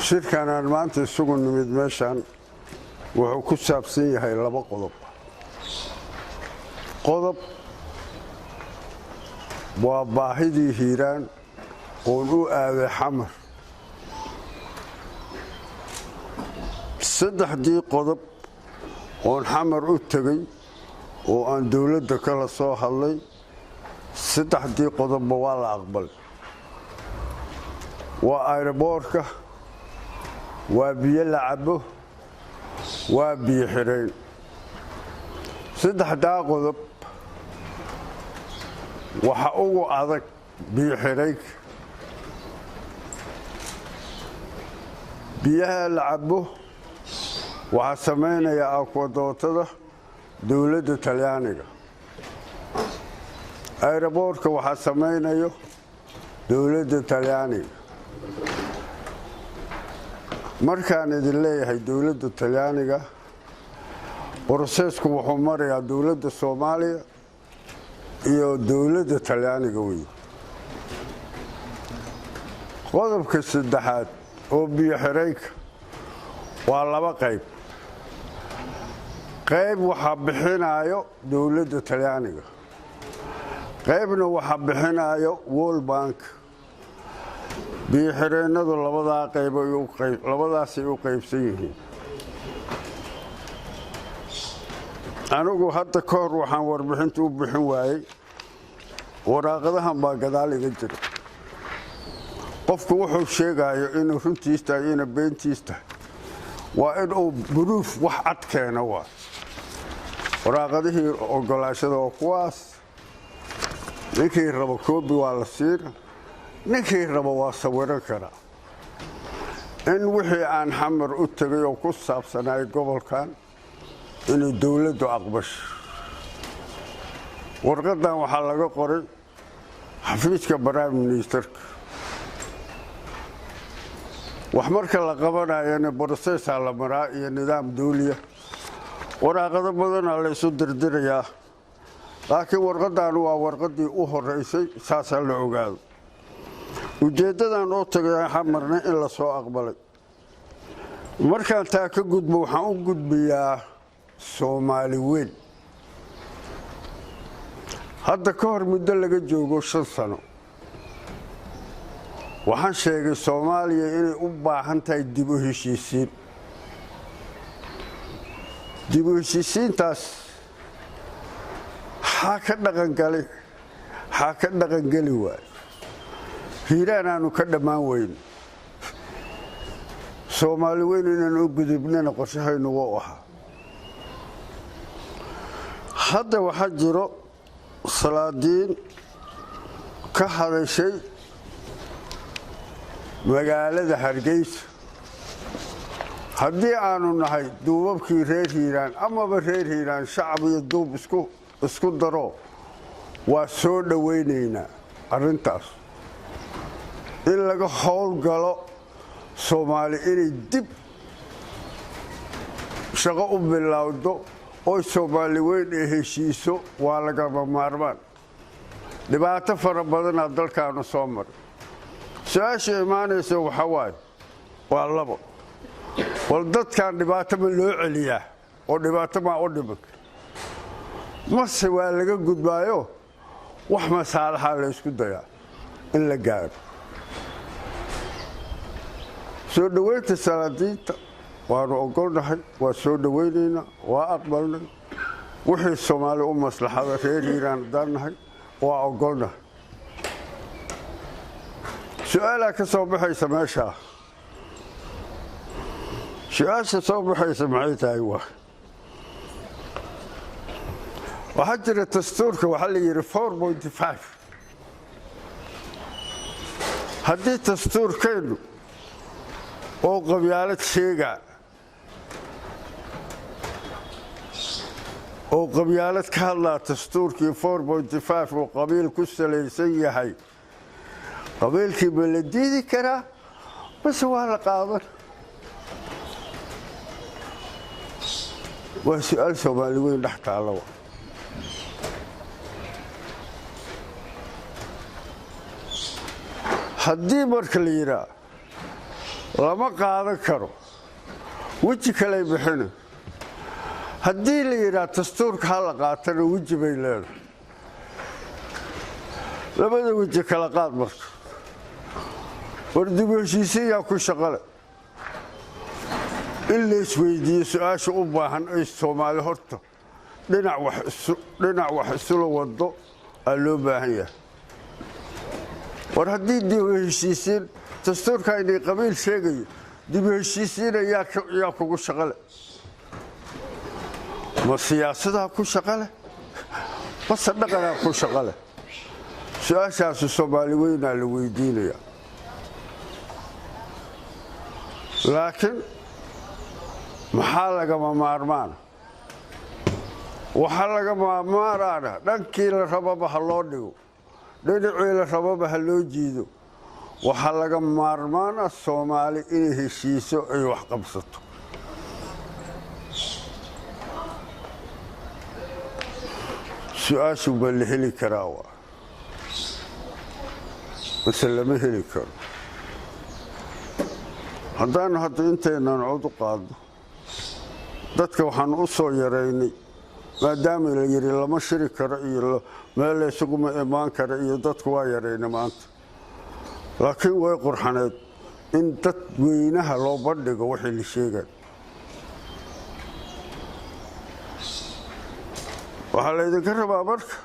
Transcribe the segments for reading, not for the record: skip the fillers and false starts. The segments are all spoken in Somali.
shirkan aan maanta isugu nimid meeshan wuxuu ku saabsan yahay laba qodob. qodob waa baahidii hiiraan oo u aaday xamar. saddexdii qodob oo xamar u tagay oo aan dawladda kala soo hadlay, saddexdii qodobba waa la aqbalay. waa aeroboortka, waa biyo la cabo, waa biyo xireen. saddexdaa qodob waxa ugu adag biyo xireenka. biyaha la cabo waxaa samaynaya akwadootada dawladda Talyaaniga. aeroboortka waxaa samaynayo dawladda Talyaaniga. markaan idin leeyahay dawladda Talyaaniga, processku wuxuu marayaa dawladda Soomaaliya iyo dawladda Talyaaniga weyn. qodobka saddexaad oo biyo xireenka waa laba qayb. qayb waxaa bixinayo dawladda Talyaaniga, qaybna waxaa bixinayo World Bank. biyo xireenadu labadaasay u qaybsan yihiin. anigu hadda ka hor waxaan warbixinta u bixin waayey, waraaqadahan baa gadaal iga jira. qofku wuxuu sheegayo inuu runtiis tahay ina beentiis tahay waa inuu buruuf wax cad keeno. waa waraaqadihii ogolaashada oo kuwaas, ninkii rabo koobi waa la siina, ninkii rabo waa sawiran karaa. in wixii aan xamar u tagay oo ku saabsanay gobolkan inay dawladdu aqbasho. warqadan waxaa laga qoray xafiiska prime ministerka. wax marka la qabanayana processaa la maraa iyo nidaam dawliya. waraaqado badanaa la isu dirdirayaa, laakiin warqadan waa warqadii u horeysay, saasaa la ogaado. ujeeddadan oo tagay xamarna in la soo aqbalay. markaan taa ka gudbo waxaan u gudbiyaa Soomaali weyn. hadda ka hor muddo laga joogo 5 sano waxaan sheegay Soomaaliya inay u baahan tahay dib u heshiisiin. dib u heshiisiintaas waxaa ka dhaqangeli waayo. hiiraan aanu ka dhammaan weyn. Soomaali weyn inaan u gudubnana qorshahaynu wuu ahaa. hadda waxaa jiro salaadiin ka hadashay magaalada Hargeysa. haddii aanu nahay duubabkii reer hiiraan amaba reer hiiraan shacab iyo duub isku daro, waa soo dhaweynaynaa arrintaas. in laga howlgalo Soomaali inay dib shaqo u bilowdo oo Soomaali weyn ay heshiiso waa lagama maarmaan. dhibaato fara badanaa dalkaanu soo maray. su-aasha imaanaysa waxaa waaye waa labo. wal dadkan dhibaato ma loo celiyaa oo dhibaato maa u dhiman, mase waa laga gudbaayo wax masaalaxa la isku dayaa in la gaaro. soo dhaweynta salaadiinta waanu ogolnahay, waa soo dhaweynaynaa, waa aqbalnay. wixii Soomaali u maslaxada reer hiiraan haddaan nahay waa ogolnahay. su-aalaa ka soo baxaysa meeshaa. su-aasha soo baxaysa maxay tahay? waxaa jira dastuurka, waxaa la yidhi 4.5. haddii dastuurkeennu oo qabyaalad sheegaa oo qabyaalad ka hadlaa, dastuurkii 4.5 oo qabiil ku salaysan yahay, qabiilkii ma la diidi karaa base waa la qaadan? waa su-aal Soomaali weyn dhex taalla. haddii marka la yidhaa lama qaadan karo weji kale bixina haddii la yiraahdo dastuurka hal qaatana weji bay leedahay labada weji kala qaad marka wardigu heshiisiyaa ku shaqale in la isweydiiyo su'aasha u baahan ay Soomaali horta dhinac wax isula wado aa loo baahan yahay war haddii dib u heshiisiin dastuurka inay qabiil sheegayo dib u heshiisiin ayaa kugu shaqale ma siyaasadaha ku shaqale bas dhaqanaa ku shaqale su'aashaas Soomaali weynaa la weydiinaya laakiin maxaa lagama maarmaan waxa lagama maarmaan dhankii la rababa ha loo dhigo dhinacii la rababa ha loo jiido waxa laga maarmaan Soomaali in heshiiso ay wax qabsato su'aashu bal heli karaa wasalama heli karo haddaan hadda inteenan cod u qaadno dadka waxaan u soo yareynay maadaama la yiri lama shiri karo iyo meel isugu ma imaan karo iyo dadku waa yareynay maanta laakiin way qurxaneed in dad weynaha loo bandhigo wixii la sheegay waxa la idinka rabaa marka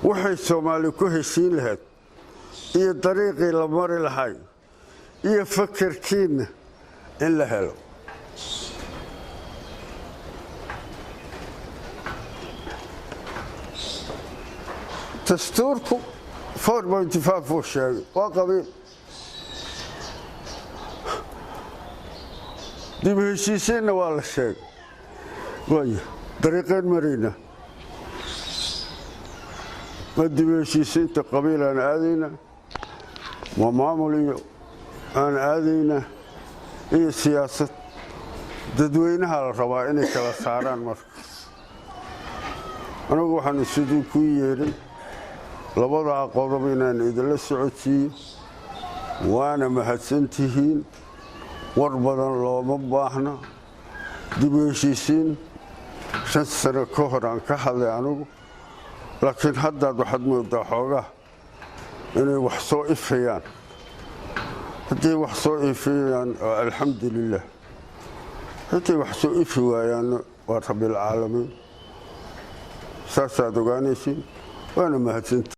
waxay Soomaali ku heshiin lahayd iyo dariiqii la mari lahay iyo fikirkiina in la helo dastuurku 4.5 sheegay waa qabiil dib u heshiisiinna waa la sheegay waayo dariiqeen marina ma dib u heshiisiinta qabiil aan aadayna ma maamul iyo aan aadayna iyo siyaasad dadweynaha la rabaa inay kala saaraan marka anagu waxaan sidii ku yeeray labada qodob inaan idinla socodsiiyo waana mahadsantihiin war badan looma baahna dib u heshiisiin 5 sano ka hor aan ka hadlay anigu laakiin hadda waxaad moodaa xoogaa inay wax soo ifayaan haddii wax soo ifayaan alxamdulillah haddii wax soo ifi waayaan waa rabbil caalamiin saasaad ogaanaysiin waana mahadsantihiin